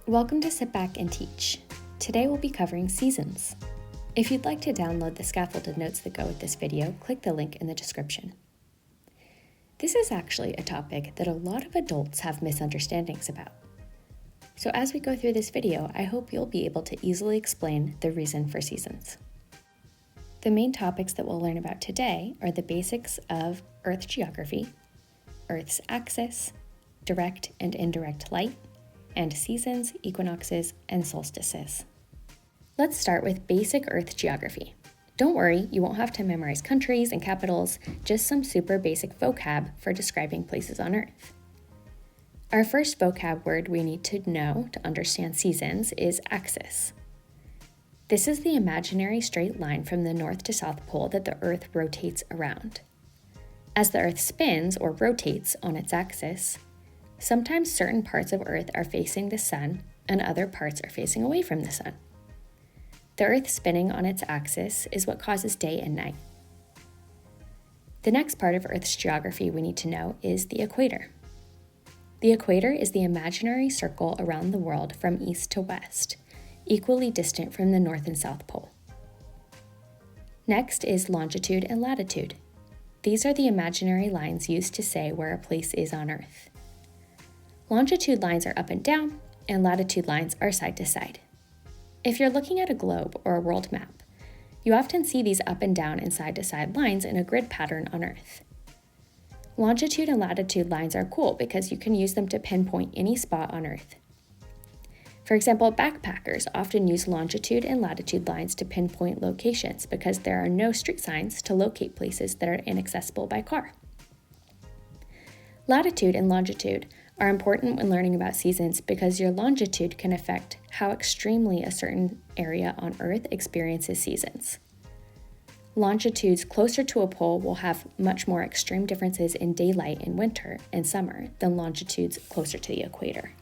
Welcome to Sit Back and Teach. Today we'll be covering seasons. If you'd like to download the scaffolded notes that go with this video, click the link in the description. This is actually a topic that a lot of adults have misunderstandings about. So as we go through this video, I hope you'll be able to easily explain the reason for seasons. The main topics that we'll learn about today are the basics of Earth geography, Earth's axis, direct and indirect light, and seasons, equinoxes, and solstices. Let's start with basic Earth geography. Don't worry, you won't have to memorize countries and capitals, just some super basic vocab for describing places on Earth. Our first vocab word we need to know to understand seasons is axis. This is the imaginary straight line from the North to South Pole that the Earth rotates around. As the Earth spins or rotates on its axis, sometimes certain parts of Earth are facing the sun and other parts are facing away from the sun. The Earth spinning on its axis is what causes day and night. The next part of Earth's geography we need to know is the equator. The equator is the imaginary circle around the world from east to west, equally distant from the North and South Pole. Next is longitude and latitude. These are the imaginary lines used to say where a place is on Earth. Longitude lines are up and down, and latitude lines are side to side. If you're looking at a globe or a world map, you often see these up and down and side to side lines in a grid pattern on Earth. Longitude and latitude lines are cool because you can use them to pinpoint any spot on Earth. For example, backpackers often use longitude and latitude lines to pinpoint locations because there are no street signs to locate places that are inaccessible by car. Latitude and longitude are important when learning about seasons because your longitude can affect how extremely a certain area on Earth experiences seasons. Longitudes closer to a pole will have much more extreme differences in daylight in winter and summer than longitudes closer to the equator.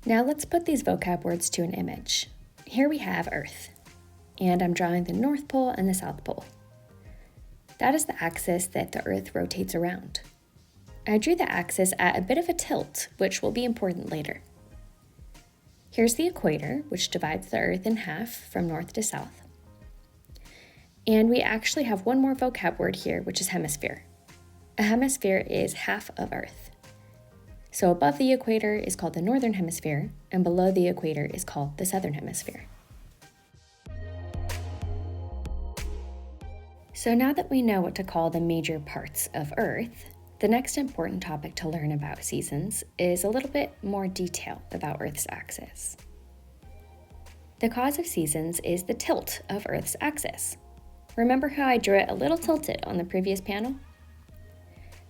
Now let's put these vocab words to an image. Here we have Earth, and I'm drawing the North Pole and the South Pole. That is the axis that the Earth rotates around. I drew the axis at a bit of a tilt, which will be important later. Here's the equator, which divides the Earth in half from north to south. And we actually have one more vocab word here, which is hemisphere. A hemisphere is half of Earth. So above the equator is called the northern hemisphere, and below the equator is called the southern hemisphere. So now that we know what to call the major parts of Earth, the next important topic to learn about seasons is a little bit more detail about Earth's axis. The cause of seasons is the tilt of Earth's axis. Remember how I drew it a little tilted on the previous panel?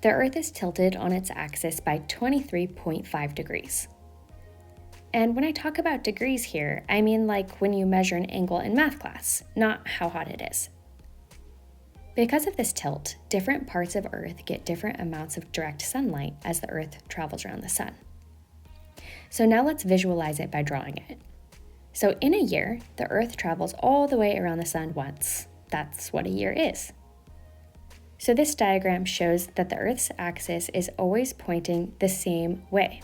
The Earth is tilted on its axis by 23.5 degrees. And when I talk about degrees here, I mean like when you measure an angle in math class, not how hot it is. Because of this tilt, different parts of Earth get different amounts of direct sunlight as the Earth travels around the sun. So now let's visualize it by drawing it. So in a year, the Earth travels all the way around the sun once. That's what a year is. So this diagram shows that the Earth's axis is always pointing the same way.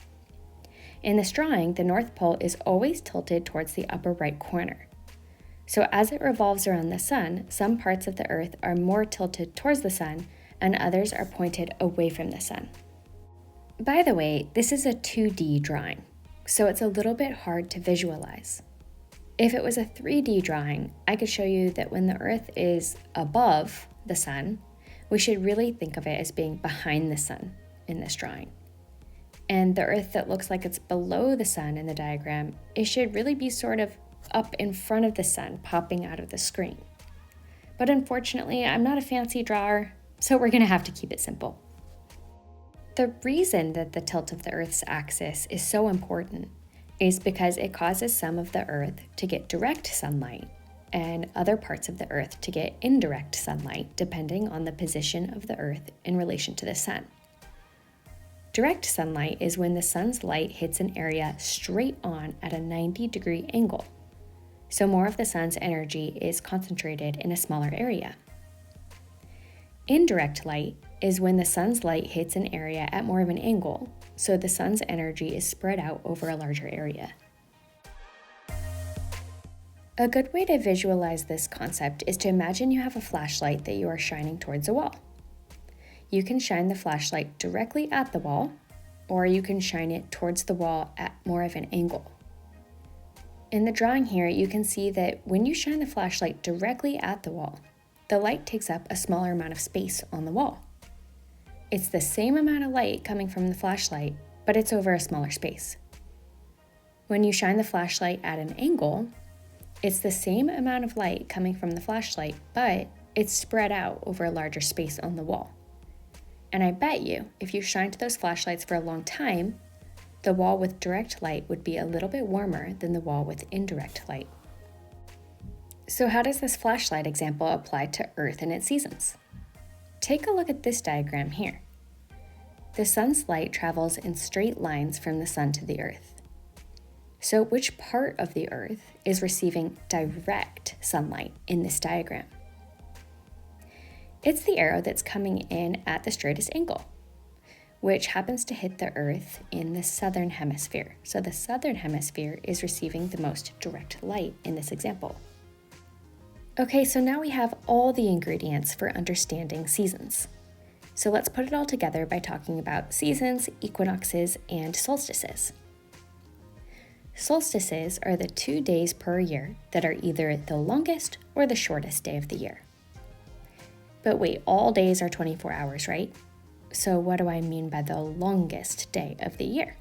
In this drawing, the North Pole is always tilted towards the upper right corner. So as it revolves around the sun, some parts of the Earth are more tilted towards the sun and others are pointed away from the sun. By the way, this is a 2D drawing, so it's a little bit hard to visualize. If it was a 3D drawing, I could show you that when the Earth is above the sun, we should really think of it as being behind the sun in this drawing. And the Earth that looks like it's below the sun in the diagram, it should really be sort of up in front of the sun, popping out of the screen. But unfortunately, I'm not a fancy drawer, so we're gonna have to keep it simple. The reason that the tilt of the Earth's axis is so important is because it causes some of the Earth to get direct sunlight and other parts of the Earth to get indirect sunlight, depending on the position of the Earth in relation to the sun. Direct sunlight is when the sun's light hits an area straight on at a 90-degree angle. So more of the sun's energy is concentrated in a smaller area. Indirect light is when the sun's light hits an area at more of an angle, so the sun's energy is spread out over a larger area. A good way to visualize this concept is to imagine you have a flashlight that you are shining towards a wall. You can shine the flashlight directly at the wall, or you can shine it towards the wall at more of an angle. In the drawing here, you can see that when you shine the flashlight directly at the wall, the light takes up a smaller amount of space on the wall. It's the same amount of light coming from the flashlight, but it's over a smaller space. When you shine the flashlight at an angle, it's the same amount of light coming from the flashlight, but it's spread out over a larger space on the wall. And I bet you, if you shined those flashlights for a long time, the wall with direct light would be a little bit warmer than the wall with indirect light. So how does this flashlight example apply to Earth and its seasons? Take a look at this diagram here. The sun's light travels in straight lines from the sun to the Earth. So which part of the Earth is receiving direct sunlight in this diagram? It's the arrow that's coming in at the straightest angle, which happens to hit the Earth in the southern hemisphere. So the southern hemisphere is receiving the most direct light in this example. Okay, so now we have all the ingredients for understanding seasons. So let's put it all together by talking about seasons, equinoxes, and solstices. Solstices are the 2 days per year that are either the longest or the shortest day of the year. But wait, all days are 24 hours, right? So what do I mean by the longest day of the year?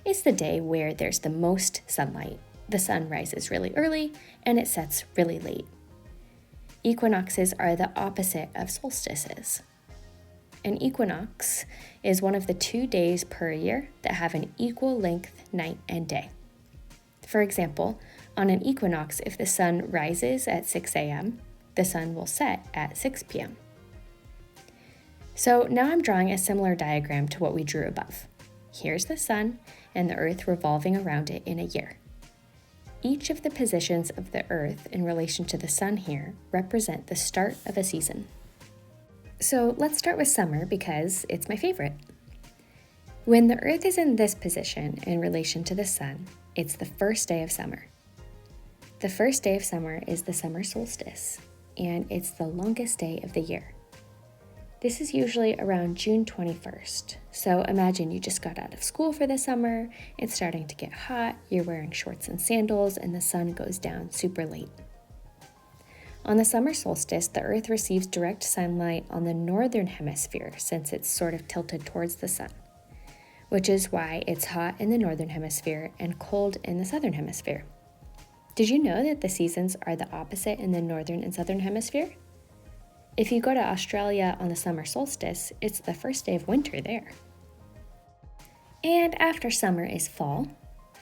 It's the day where there's the most sunlight. The sun rises really early and it sets really late. Equinoxes are the opposite of solstices. An equinox is one of the 2 days per year that have an equal length night and day. For example, on an equinox, if the sun rises at 6 a.m., the sun will set at 6 p.m. So now I'm drawing a similar diagram to what we drew above. Here's the sun and the Earth revolving around it in a year. Each of the positions of the Earth in relation to the sun here represent the start of a season. So let's start with summer because it's my favorite. When the Earth is in this position in relation to the sun, it's the first day of summer. The first day of summer is the summer solstice, and it's the longest day of the year. This is usually around June 21st. So imagine you just got out of school for the summer, it's starting to get hot, you're wearing shorts and sandals, and the sun goes down super late. On the summer solstice, the Earth receives direct sunlight on the northern hemisphere since it's sort of tilted towards the sun, which is why it's hot in the northern hemisphere and cold in the southern hemisphere. Did you know that the seasons are the opposite in the northern and southern hemisphere? If you go to Australia on the summer solstice, it's the first day of winter there. And after summer is fall.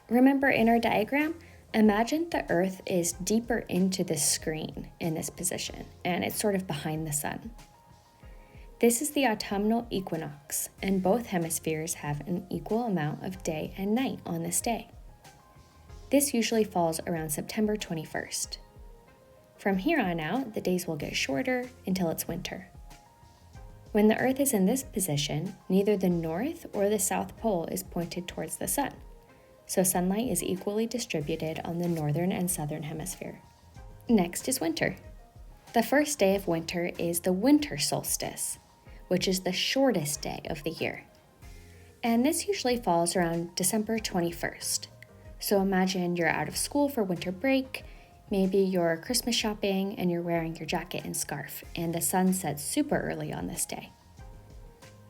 Remember in our diagram, imagine the Earth is deeper into the screen in this position, and it's sort of behind the sun. This is the autumnal equinox, and both hemispheres have an equal amount of day and night on this day. This usually falls around September 21st. From here on out, the days will get shorter until it's winter. When the Earth is in this position, neither the North or the South Pole is pointed towards the sun, so sunlight is equally distributed on the northern and southern hemisphere. Next is winter. The first day of winter is the winter solstice, which is the shortest day of the year. And this usually falls around December 21st. So imagine you're out of school for winter break, maybe you're Christmas shopping and you're wearing your jacket and scarf, and the sun sets super early on this day.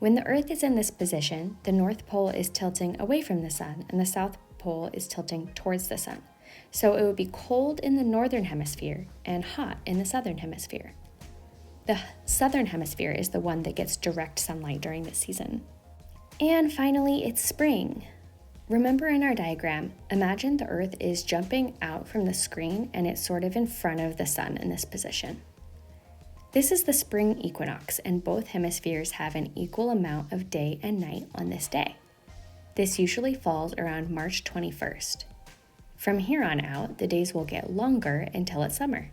When the Earth is in this position, the North Pole is tilting away from the sun and the South Pole is tilting towards the sun. So it would be cold in the northern hemisphere and hot in the southern hemisphere. The southern hemisphere is the one that gets direct sunlight during this season. And finally, it's spring. Remember in our diagram, imagine the Earth is jumping out from the screen and it's sort of in front of the sun in this position. This is the spring equinox, and both hemispheres have an equal amount of day and night on this day. This usually falls around March 21st. From here on out, the days will get longer until it's summer.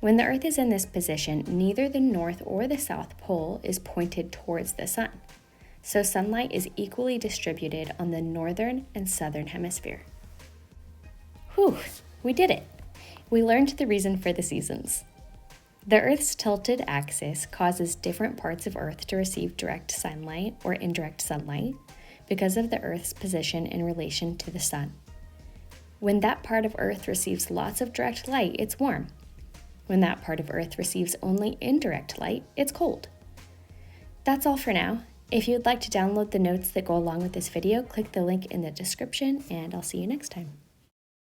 When the Earth is in this position, neither the North or the South Pole is pointed towards the sun, so sunlight is equally distributed on the northern and southern hemisphere. Whew, We did it! We learned the reason for the seasons. The Earth's tilted axis causes different parts of Earth to receive direct sunlight or indirect sunlight because of the Earth's position in relation to the sun. When that part of Earth receives lots of direct light, it's warm. When that part of Earth receives only indirect light, it's cold. That's all for now. If you'd like to download the notes that go along with this video, click the link in the description, and I'll see you next time.